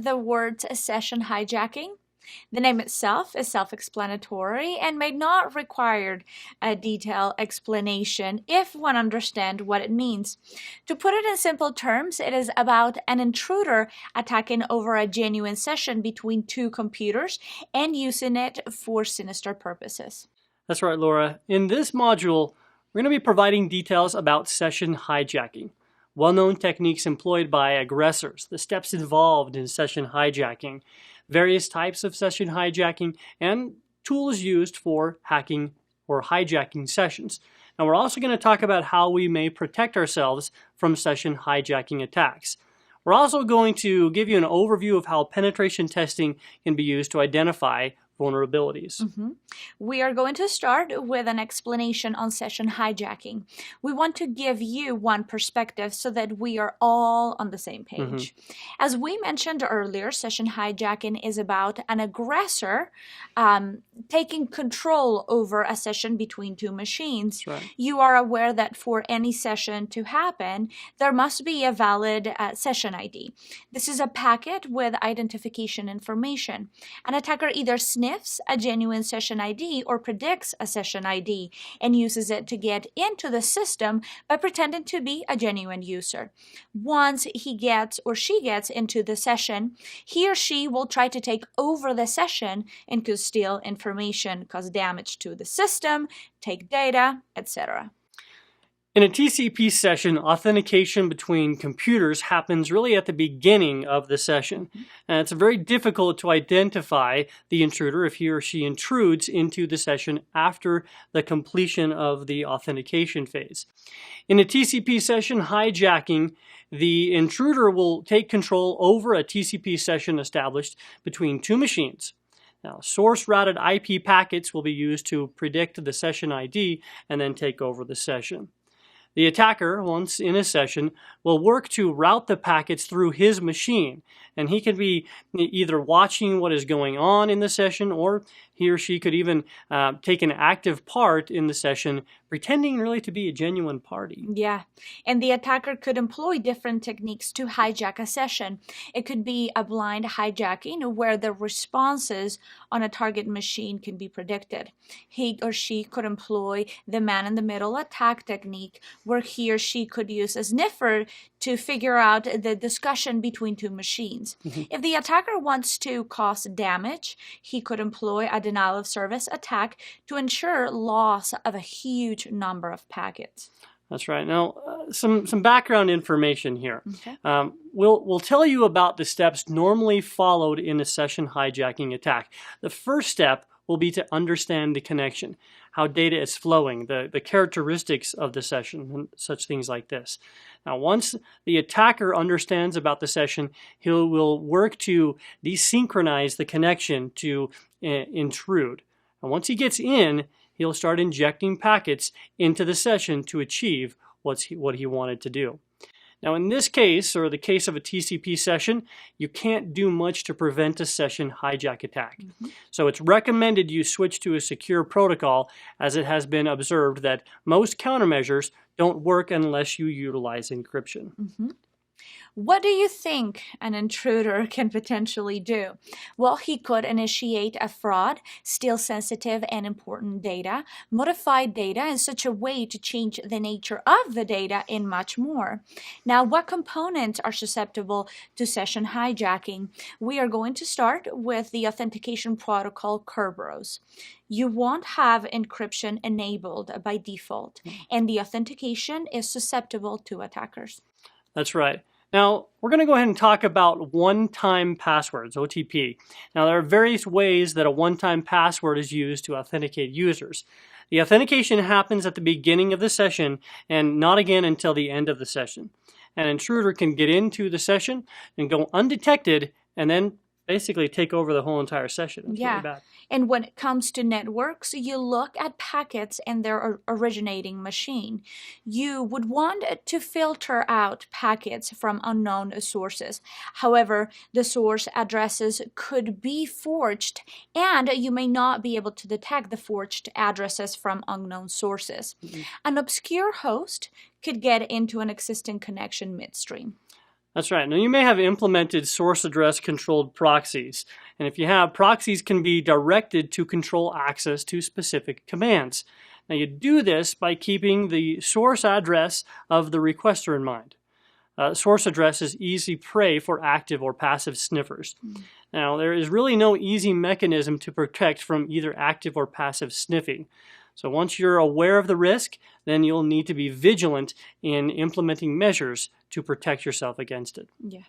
the words session hijacking. The name itself is self-explanatory and may not require a detailed explanation if one understands what it means. To put it in simple terms, it is about an intruder attacking over a genuine session between two computers and using it for sinister purposes. That's right, Laura. In this module, we're going to be providing details about session hijacking, well-known techniques employed by aggressors, the steps involved in session hijacking, various types of session hijacking, and tools used for hacking or hijacking sessions. And we're also going to talk about how we may protect ourselves from session hijacking attacks. We're also going to give you an overview of how penetration testing can be used to identify vulnerabilities. We are going to start with an explanation on session hijacking. We want to give you one perspective so that we are all on the same page. As we mentioned earlier, session hijacking is about an aggressor taking control over a session between two machines. Right. You are aware that for any session to happen, there must be a valid session ID. This is a packet with identification information. An attacker either sniffs a genuine session ID or predicts a session ID and uses it to get into the system by pretending to be a genuine user. Once he gets or she gets into the session, he or she will try to take over the session and could steal information, cause damage to the system, take data, etc. In a TCP session, authentication between computers happens really at the beginning of the session. And it's very difficult to identify the intruder if he or she intrudes into the session after the completion of the authentication phase. In a TCP session hijacking, the intruder will take control over a TCP session established between two machines. Now, source-routed IP packets will be used to predict the session ID and then take over the session. The attacker, once in a session, will work to route the packets through his machine, and he can be either watching what is going on in the session, or he or she could even take an active part in the session, pretending really to be a genuine party. Yeah, and the attacker could employ different techniques to hijack a session. It could be a blind hijacking where the responses on a target machine can be predicted. He or she could employ the man-in-the-middle attack technique where he or she could use a sniffer to figure out the discussion between two machines. If the attacker wants to cause damage, he could employ a denial-of-service attack to ensure loss of a huge number of packets. That's right. Now, some background information here. Okay. We'll tell you about the steps normally followed in a session hijacking attack. The first step will be to understand the connection, how data is flowing, the characteristics of the session, and such things like this. Now, once the attacker understands about the session, he will work to desynchronize the connection to intrude. And once he gets in, he'll start injecting packets into the session to achieve what he wanted to do. Now, in this case, or the case of a TCP session, you can't do much to prevent a session hijack attack. So it's recommended you switch to a secure protocol, as it has been observed that most countermeasures don't work unless you utilize encryption. What do you think an intruder can potentially do? Well, he could initiate a fraud, steal sensitive and important data, modify data in such a way to change the nature of the data, and much more. Now, what components are susceptible to session hijacking? We are going to start with the authentication protocol Kerberos. You won't have encryption enabled by default, and the authentication is susceptible to attackers. That's right. Now, we're going to go ahead and talk about one-time passwords, OTP. Now, there are various ways that a one-time password is used to authenticate users. The authentication happens at the beginning of the session and not again until the end of the session. An intruder can get into the session and go undetected and then basically take over the whole entire session. It's really bad. And when it comes to networks, you look at packets and their originating machine. You would want to filter out packets from unknown sources. However, the source addresses could be forged, and you may not be able to detect the forged addresses from unknown sources. An obscure host could get into an existing connection midstream. That's right. Now, you may have implemented source address controlled proxies. And if you have, proxies can be directed to control access to specific commands. Now, you do this by keeping the source address of the requester in mind. Source address is easy prey for active or passive sniffers. Now, there is really no easy mechanism to protect from either active or passive sniffing. So once you're aware of the risk, then you'll need to be vigilant in implementing measures to protect yourself against it. Yeah.